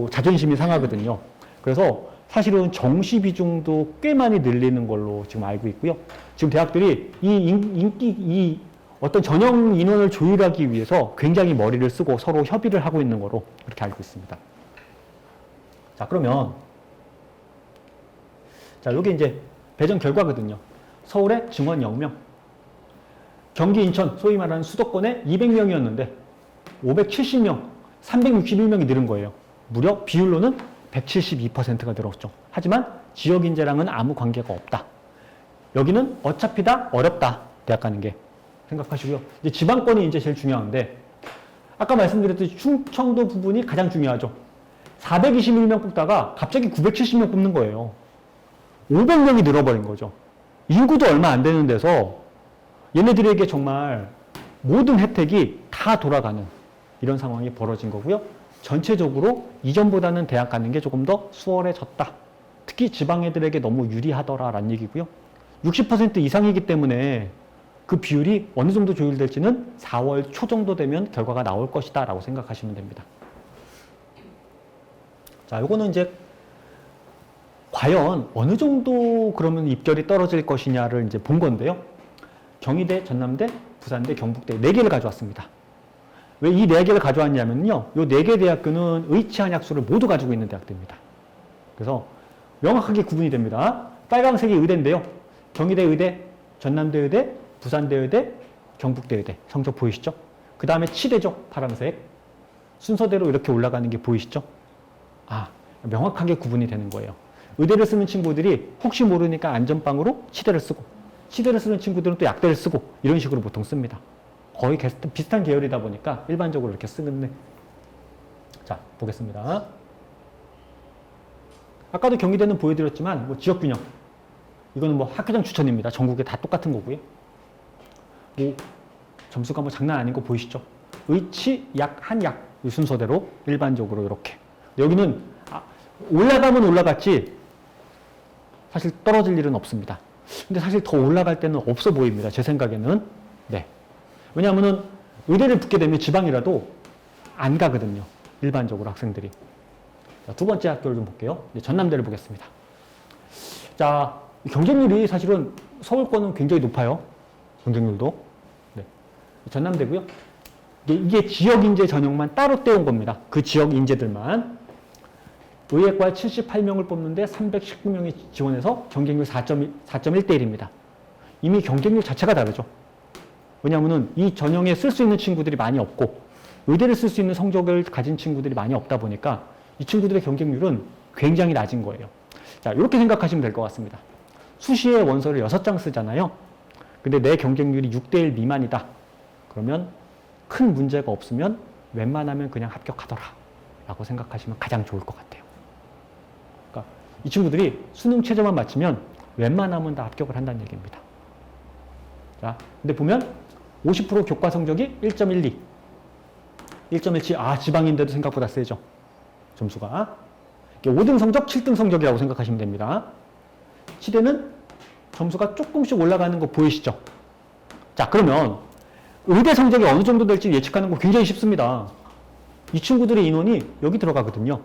자존심이 상하거든요. 그래서 사실은 정시 비중도 꽤 많이 늘리는 걸로 지금 알고 있고요. 지금 대학들이 이 어떤 전형 인원을 조율하기 위해서 굉장히 머리를 쓰고 서로 협의를 하고 있는 거로 그렇게 알고 있습니다. 자, 그러면 여기 이제 배정 결과거든요. 서울에 증원 0명, 경기 인천 소위 말하는 수도권에 200명이었는데 570명, 361명이 늘은 거예요. 무려 비율로는 172%가 늘었죠. 하지만 지역 인재랑은 아무 관계가 없다. 여기는 어차피 다 어렵다. 대학 가는 게. 생각하시고요. 이제 지방권이 이제 제일 중요한데 아까 말씀드렸듯이 충청도 부분이 가장 중요하죠. 421명 뽑다가 갑자기 970명 뽑는 거예요. 500명이 늘어버린 거죠. 인구도 얼마 안 되는 데서 얘네들에게 정말 모든 혜택이 다 돌아가는 이런 상황이 벌어진 거고요. 전체적으로 이전보다는 대학 가는 게 조금 더 수월해졌다. 특히 지방 애들에게 너무 유리하더라라는 얘기고요. 60% 이상이기 때문에 그 비율이 어느 정도 조율될지는 4월 초 정도 되면 결과가 나올 것이다 라고 생각하시면 됩니다. 자, 요거는 이제 과연 어느 정도 그러면 입결이 떨어질 것이냐를 이제 본 건데요. 경희대, 전남대, 부산대, 경북대 4개를 가져왔습니다. 왜 이 4개를 가져왔냐면요. 이 4개 대학교는 의치 한약수를 모두 가지고 있는 대학들입니다. 그래서 명확하게 구분이 됩니다. 빨간색이 의대인데요. 경희대 의대, 전남대 의대, 부산대 의대, 경북대 의대. 성적 보이시죠? 그 다음에 치대죠. 파란색. 순서대로 이렇게 올라가는 게 보이시죠? 아, 명확하게 구분이 되는 거예요. 의대를 쓰는 친구들이 혹시 모르니까 안전빵으로 치대를 쓰고, 치대를 쓰는 친구들은 또 약대를 쓰고, 이런 식으로 보통 씁니다. 거의 비슷한 계열이다 보니까 일반적으로 이렇게 쓰는데. 자, 보겠습니다. 아까도 경희대는 보여드렸지만, 뭐 지역균형. 이거는 뭐 학교장 추천입니다. 전국에 다 똑같은 거고요. 뭐 점수가 뭐 장난 아닌 거 보이시죠? 의치, 약, 한약. 이 순서대로 일반적으로 이렇게. 여기는 올라가면 올라갔지 사실 떨어질 일은 없습니다. 근데 사실 더 올라갈 때는 없어 보입니다. 제 생각에는. 네. 왜냐하면 의대를 붙게 되면 지방이라도 안 가거든요. 일반적으로 학생들이. 자, 두 번째 학교를 좀 볼게요. 이제 전남대를 보겠습니다. 자, 경쟁률이 사실은 서울권은 굉장히 높아요. 경쟁률도. 네. 전남대고요. 이게 지역 인재 전형만 따로 떼온 겁니다. 그 지역 인재들만. 의예과에 78명을 뽑는데 319명이 지원해서 경쟁률 4.1대 1입니다. 이미 경쟁률 자체가 다르죠. 왜냐하면 이 전형에 쓸 수 있는 친구들이 많이 없고 의대를 쓸 수 있는 성적을 가진 친구들이 많이 없다 보니까 이 친구들의 경쟁률은 굉장히 낮은 거예요. 자, 이렇게 생각하시면 될 것 같습니다. 수시에 원서를 6장 쓰잖아요. 근데 내 경쟁률이 6대 1 미만이다. 그러면 큰 문제가 없으면 웬만하면 그냥 합격하더라 라고 생각하시면 가장 좋을 것 같아요. 그러니까 이 친구들이 수능 최저만 맞추면 웬만하면 다 합격을 한다는 얘기입니다. 자, 근데 보면 50% 교과 성적이 1.12, 1.17, 지방인데도 생각보다 세죠. 점수가. 5등 성적, 7등 성적이라고 생각하시면 됩니다. 치대는 점수가 조금씩 올라가는 거 보이시죠? 자, 그러면 의대 성적이 어느 정도 될지 예측하는 거 굉장히 쉽습니다. 이 친구들의 인원이 여기 들어가거든요.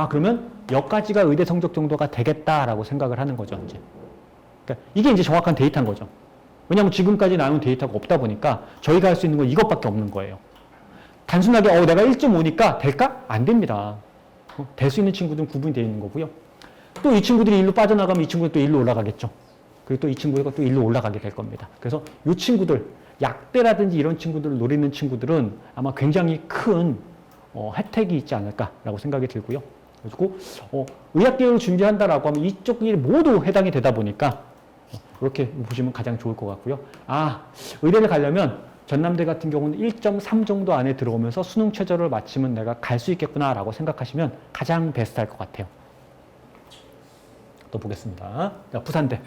그러면 여기까지가 의대 성적 정도가 되겠다라고 생각을 하는 거죠, 이제. 그러니까 이게 이제 정확한 데이터인 거죠. 왜냐하면 지금까지 나온 데이터가 없다 보니까 저희가 할 수 있는 건 이것밖에 없는 거예요. 단순하게 내가 1.5니까 될까? 안 됩니다. 될 수 있는 친구들은 구분이 되어 있는 거고요. 또 이 친구들이 일로 빠져나가면 이 친구는 또 일로 올라가겠죠. 그리고 또 이 친구가 또 일로 올라가게 될 겁니다. 그래서 이 친구들, 약대라든지 이런 친구들을 노리는 친구들은 아마 굉장히 큰 혜택이 있지 않을까라고 생각이 들고요. 그리고 의학계열을 준비한다라고 하면 이쪽이 모두 해당이 되다 보니까 이렇게 보시면 가장 좋을 것 같고요. 의대를 가려면 전남대 같은 경우는 1.3 정도 안에 들어오면서 수능 최저를 마치면 내가 갈 수 있겠구나라고 생각하시면 가장 베스트할 것 같아요. 또 보겠습니다. 자, 부산대.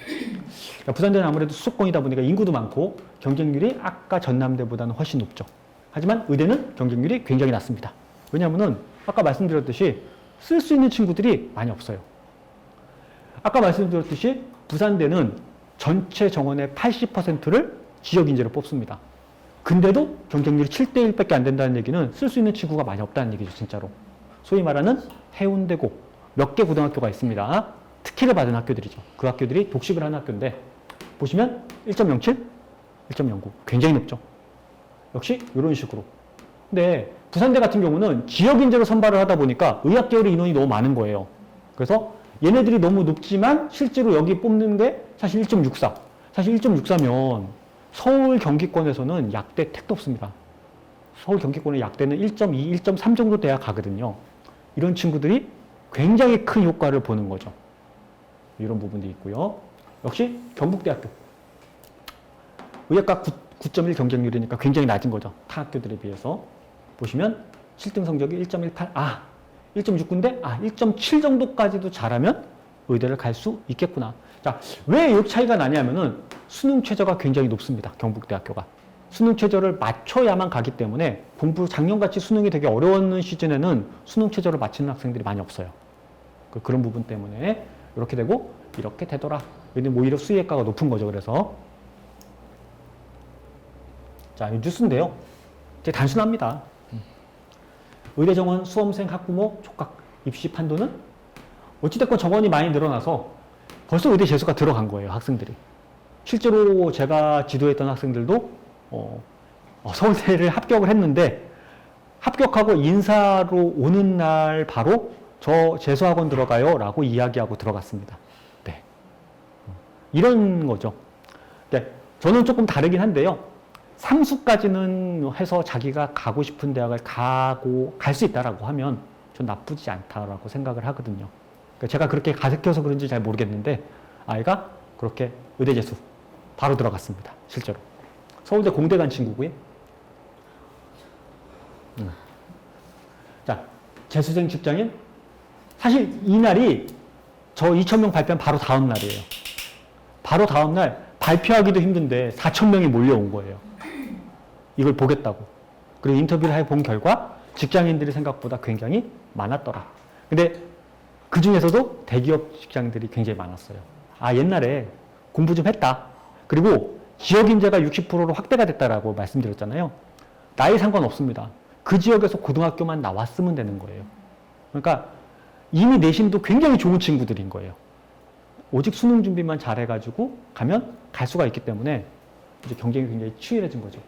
자, 부산대는 아무래도 수도권이다 보니까 인구도 많고 경쟁률이 아까 전남대보다는 훨씬 높죠. 하지만 의대는 경쟁률이 굉장히 낮습니다. 왜냐하면 아까 말씀드렸듯이 쓸 수 있는 친구들이 많이 없어요. 아까 말씀드렸듯이 부산대는 전체 정원의 80%를 지역 인재로 뽑습니다. 근데도 경쟁률이 7대 1밖에 안 된다는 얘기는 쓸 수 있는 친구가 많이 없다는 얘기죠, 진짜로. 소위 말하는 해운대고 몇 개 고등학교가 있습니다. 특혜를 받은 학교들이죠. 그 학교들이 독식을 하는 학교인데 보시면 1.07, 1.09 굉장히 높죠. 역시 이런 식으로. 근데 부산대 같은 경우는 지역 인재로 선발을 하다 보니까 의학 계열의 인원이 너무 많은 거예요. 그래서 얘네들이 너무 높지만 실제로 여기 뽑는 게 사실 1.64. 사실 1.64면 서울 경기권에서는 약대 택도 없습니다. 서울 경기권의 약대는 1.2, 1.3 정도 돼야 가거든요. 이런 친구들이 굉장히 큰 효과를 보는 거죠. 이런 부분도 있고요. 역시 경북대학교. 의학과 9.1 경쟁률이니까 굉장히 낮은 거죠. 타 학교들에 비해서. 보시면 7등 성적이 1.18, 1.69인데 1.7 정도까지도 잘하면 의대를 갈 수 있겠구나. 자, 왜 이 차이가 나냐면은 수능 최저가 굉장히 높습니다. 경북대학교가. 수능 최저를 맞춰야만 가기 때문에 작년같이 수능이 되게 어려웠는 시즌에는 수능 최저를 맞추는 학생들이 많이 없어요. 그런 부분 때문에 이렇게 되고 이렇게 되더라. 왜냐면 오히려 수의학과가 높은 거죠. 그래서 자, 이 뉴스인데요. 되게 단순합니다. 의대 정원, 수험생, 학부모, 촉각, 입시 판도는 어찌됐건 정원이 많이 늘어나서 벌써 의대 재수가 들어간 거예요. 학생들이. 실제로 제가 지도했던 학생들도 서울대를 합격을 했는데 합격하고 인사로 오는 날 바로 저 재수학원 들어가요 라고 이야기하고 들어갔습니다. 네. 이런 거죠. 네. 저는 조금 다르긴 한데요. 삼수까지는 해서 자기가 가고 싶은 대학을 갈 수 있다라고 하면 전 나쁘지 않다라고 생각을 하거든요. 그러니까 제가 그렇게 가르쳐서 그런지 잘 모르겠는데 아이가 그렇게 의대 재수 바로 들어갔습니다. 실제로. 서울대 공대 간 친구고요. 자, 재수생 직장인. 사실 이날이 저 2,000명 발표한 바로 다음 날이에요. 바로 다음 날 발표하기도 힘든데 4,000명이 몰려온 거예요. 이걸 보겠다고. 그리고 인터뷰를 해본 결과 직장인들이 생각보다 굉장히 많았더라. 근데 그 중에서도 대기업 직장들이 굉장히 많았어요. 아, 옛날에 공부 좀 했다. 그리고 지역 인재가 60%로 확대가 됐다라고 말씀드렸잖아요. 나이 상관없습니다. 그 지역에서 고등학교만 나왔으면 되는 거예요. 그러니까 이미 내신도 굉장히 좋은 친구들인 거예요. 오직 수능 준비만 잘해가지고 가면 갈 수가 있기 때문에 이제 경쟁이 굉장히 치열해진 거죠.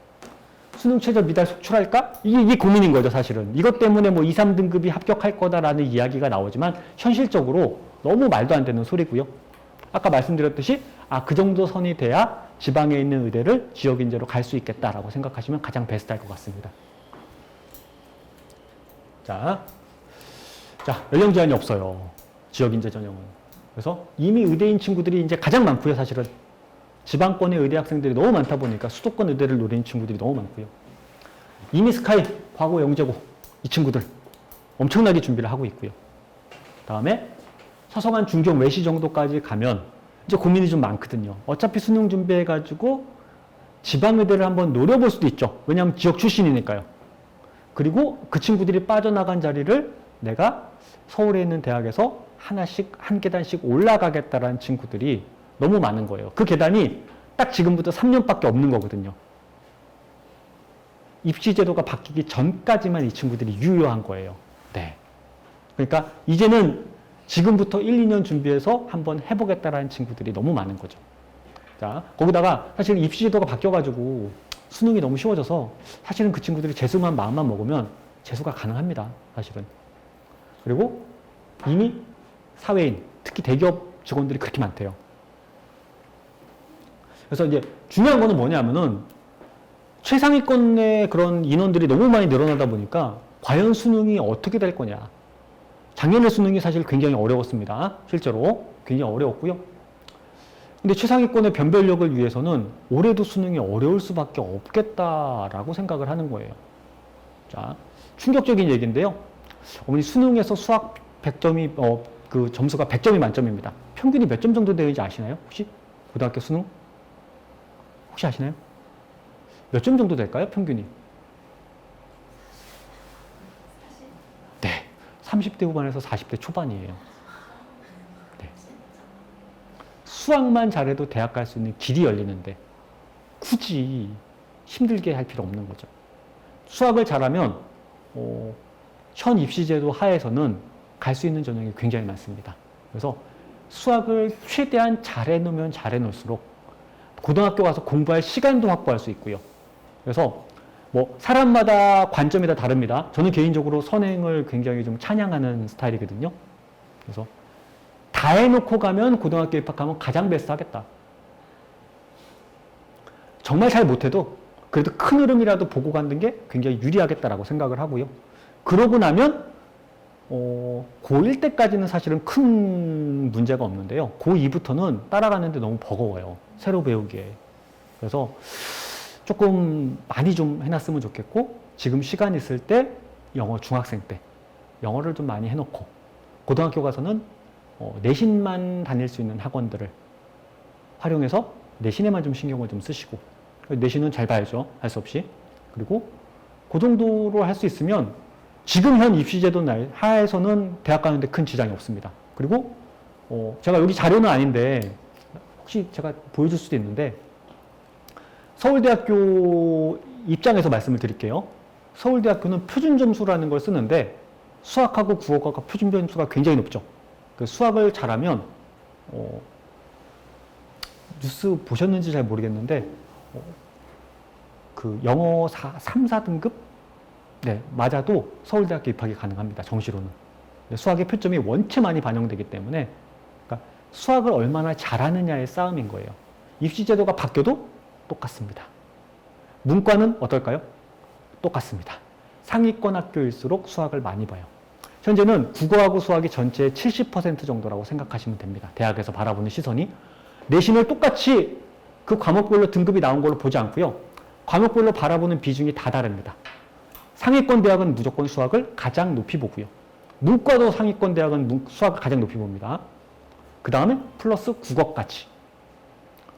수능 최저 미달 속출할까? 이게 고민인 거죠, 사실은. 이것 때문에 뭐 2, 3등급이 합격할 거다라는 이야기가 나오지만 현실적으로 너무 말도 안 되는 소리고요. 아까 말씀드렸듯이 그 정도 선이 돼야 지방에 있는 의대를 지역 인재로 갈 수 있겠다라고 생각하시면 가장 베스트할 것 같습니다. 자, 연령 제한이 없어요. 지역 인재 전형은. 그래서 이미 의대인 친구들이 이제 가장 많고요, 사실은. 지방권의 의대 학생들이 너무 많다 보니까 수도권 의대를 노리는 친구들이 너무 많고요. 이미 스카이, 과거 영재고 이 친구들 엄청나게 준비를 하고 있고요. 다음에 서성한 중경 외시 정도까지 가면 이제 고민이 좀 많거든요. 어차피 수능 준비해가지고 지방의대를 한번 노려볼 수도 있죠. 왜냐하면 지역 출신이니까요. 그리고 그 친구들이 빠져나간 자리를 내가 서울에 있는 대학에서 하나씩, 한 계단씩 올라가겠다라는 친구들이 너무 많은 거예요. 그 계단이 딱 지금부터 3년밖에 없는 거거든요. 입시 제도가 바뀌기 전까지만 이 친구들이 유효한 거예요. 네. 그러니까 이제는 지금부터 1, 2년 준비해서 한번 해보겠다라는 친구들이 너무 많은 거죠. 자, 거기다가 사실 입시 제도가 바뀌어가지고 수능이 너무 쉬워져서 사실은 그 친구들이 재수만 마음만 먹으면 재수가 가능합니다. 사실은. 그리고 이미 사회인, 특히 대기업 직원들이 그렇게 많대요. 그래서 이제 중요한 거는 뭐냐면은 최상위권의 그런 인원들이 너무 많이 늘어나다 보니까 과연 수능이 어떻게 될 거냐. 작년에 수능이 사실 굉장히 어려웠습니다. 실제로 굉장히 어려웠고요. 근데 최상위권의 변별력을 위해서는 올해도 수능이 어려울 수밖에 없겠다라고 생각을 하는 거예요. 자, 충격적인 얘기인데요. 어머니 수능에서 수학 100점이 그 점수가 100점이 만점입니다. 평균이 몇 점 정도 되는지 아시나요? 혹시 고등학교 수능? 혹시 아시나요? 몇 점 정도 될까요? 평균이? 네. 30대 후반에서 40대 초반이에요. 네. 수학만 잘해도 대학 갈 수 있는 길이 열리는데 굳이 힘들게 할 필요 없는 거죠. 수학을 잘하면 현 입시제도 하에서는 갈 수 있는 전형이 굉장히 많습니다. 그래서 수학을 최대한 잘해놓으면 잘해놓을수록 고등학교 가서 공부할 시간도 확보할 수 있고요. 그래서 뭐 사람마다 관점이 다 다릅니다. 저는 개인적으로 선행을 굉장히 좀 찬양하는 스타일이거든요. 그래서 다 해놓고 가면 고등학교 입학하면 가장 베스트 하겠다. 정말 잘 못해도 그래도 큰 흐름이라도 보고 가는 게 굉장히 유리하겠다라고 생각을 하고요. 그러고 나면 고1 때까지는 사실은 큰 문제가 없는데요. 고2부터는 따라가는데 너무 버거워요. 새로 배우기에. 그래서 조금 많이 좀 해놨으면 좋겠고 지금 시간 있을 때 영어 중학생 때 영어를 좀 많이 해놓고 고등학교 가서는 내신만 다닐 수 있는 학원들을 활용해서 내신에만 좀 신경을 좀 쓰시고 내신은 잘 봐야죠. 할 수 없이. 그리고 그 정도로 할 수 있으면 지금 현 입시제도 하에서는 대학 가는데 큰 지장이 없습니다. 그리고 제가 여기 자료는 아닌데 혹시 제가 보여줄 수도 있는데 서울대학교 입장에서 말씀을 드릴게요. 서울대학교는 표준점수라는 걸 쓰는데 수학하고 국어가 표준점수가 굉장히 높죠. 그 수학을 잘하면 뉴스 보셨는지 잘 모르겠는데 그 영어 3, 4등급 네, 맞아도 서울대학교 입학이 가능합니다. 정시로는. 수학의 표점이 원체 많이 반영되기 때문에 그러니까 수학을 얼마나 잘하느냐의 싸움인 거예요. 입시 제도가 바뀌어도 똑같습니다. 문과는 어떨까요? 똑같습니다. 상위권 학교일수록 수학을 많이 봐요. 현재는 국어하고 수학이 전체의 70% 정도라고 생각하시면 됩니다. 대학에서 바라보는 시선이. 내신을 똑같이 그 과목별로 등급이 나온 걸로 보지 않고요. 과목별로 바라보는 비중이 다 다릅니다. 상위권 대학은 무조건 수학을 가장 높이 보고요. 문과도 상위권 대학은 수학을 가장 높이 봅니다. 그 다음에 플러스 국어까지.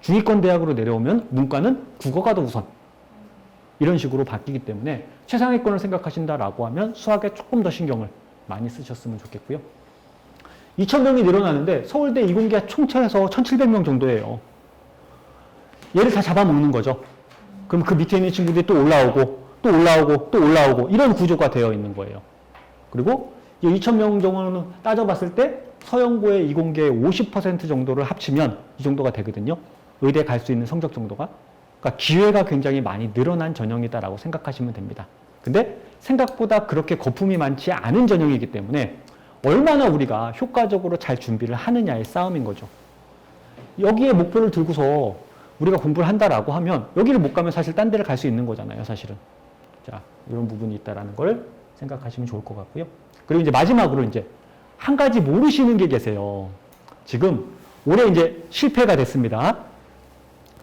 중위권 대학으로 내려오면 문과는 국어가 더 우선. 이런 식으로 바뀌기 때문에 최상위권을 생각하신다라고 하면 수학에 조금 더 신경을 많이 쓰셨으면 좋겠고요. 2,000명이 늘어나는데 서울대 이공계 총체에서 1,700명 정도예요. 얘를 다 잡아먹는 거죠. 그럼 그 밑에 있는 친구들이 또 올라오고 또 올라오고 또 올라오고 이런 구조가 되어 있는 거예요. 그리고 2,000명 정도는 따져봤을 때 서영고의 이공계의 50% 정도를 합치면 이 정도가 되거든요. 의대 갈 수 있는 성적 정도가. 그러니까 기회가 굉장히 많이 늘어난 전형이다라고 생각하시면 됩니다. 근데 생각보다 그렇게 거품이 많지 않은 전형이기 때문에 얼마나 우리가 효과적으로 잘 준비를 하느냐의 싸움인 거죠. 여기에 목표를 들고서 우리가 공부를 한다라고 하면 여기를 못 가면 사실 딴 데를 갈 수 있는 거잖아요, 사실은. 자, 이런 부분이 있다라는 걸 생각하시면 좋을 것 같고요. 그리고 이제 마지막으로 이제 한 가지 모르시는 게 계세요. 지금 올해 이제 실패가 됐습니다.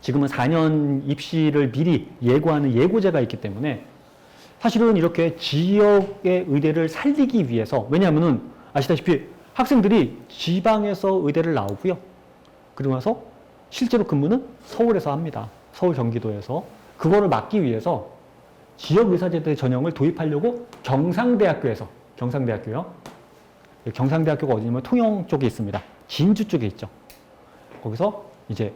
지금은 4년 입시를 미리 예고하는 예고제가 있기 때문에 사실은 이렇게 지역의 의대를 살리기 위해서, 왜냐하면은 아시다시피 학생들이 지방에서 의대를 나오고요. 그러고 나서 실제로 근무는 서울에서 합니다. 서울 경기도에서. 그거를 막기 위해서 지역의사제도 전형을 도입하려고 경상대학교에서, 경상대학교요. 경상대학교가 어디냐면 통영 쪽에 있습니다. 진주 쪽에 있죠. 거기서 이제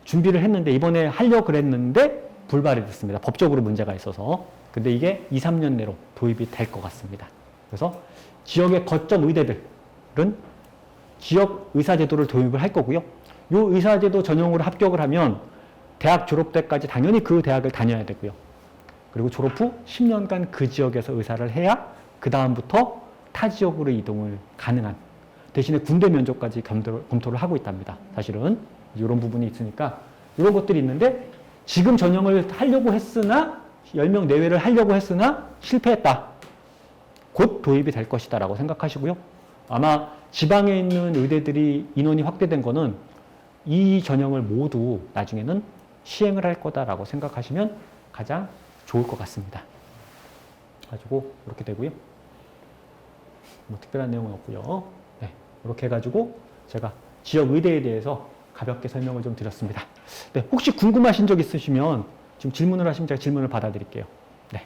준비를 했는데 이번에 하려고 그랬는데 불발이 됐습니다. 법적으로 문제가 있어서. 근데 이게 2, 3년 내로 도입이 될 것 같습니다. 그래서 지역의 거점 의대들은 지역 의사제도를 도입을 할 거고요. 이 의사제도 전형으로 합격을 하면 대학 졸업 때까지 당연히 그 대학을 다녀야 되고요. 그리고 졸업 후 10년간 그 지역에서 의사를 해야 그 다음부터 타 지역으로 이동을 가능한, 대신에 군대 면접까지 검토를 하고 있답니다. 사실은 이런 부분이 있으니까 이런 것들이 있는데 지금 전형을 하려고 했으나 10명 내외를 하려고 했으나 실패했다. 곧 도입이 될 것이다 라고 생각하시고요. 아마 지방에 있는 의대들이 인원이 확대된 거는 이 전형을 모두 나중에는 시행을 할 거다라고 생각하시면 가장 좋을 것 같습니다. 가지고 이렇게 되고요. 뭐 특별한 내용은 없고요. 네, 이렇게 해가지고 제가 지역 의대에 대해서 가볍게 설명을 좀 드렸습니다. 네, 혹시 궁금하신 적 있으시면 지금 질문을 하시면 제가 질문을 받아드릴게요. 네.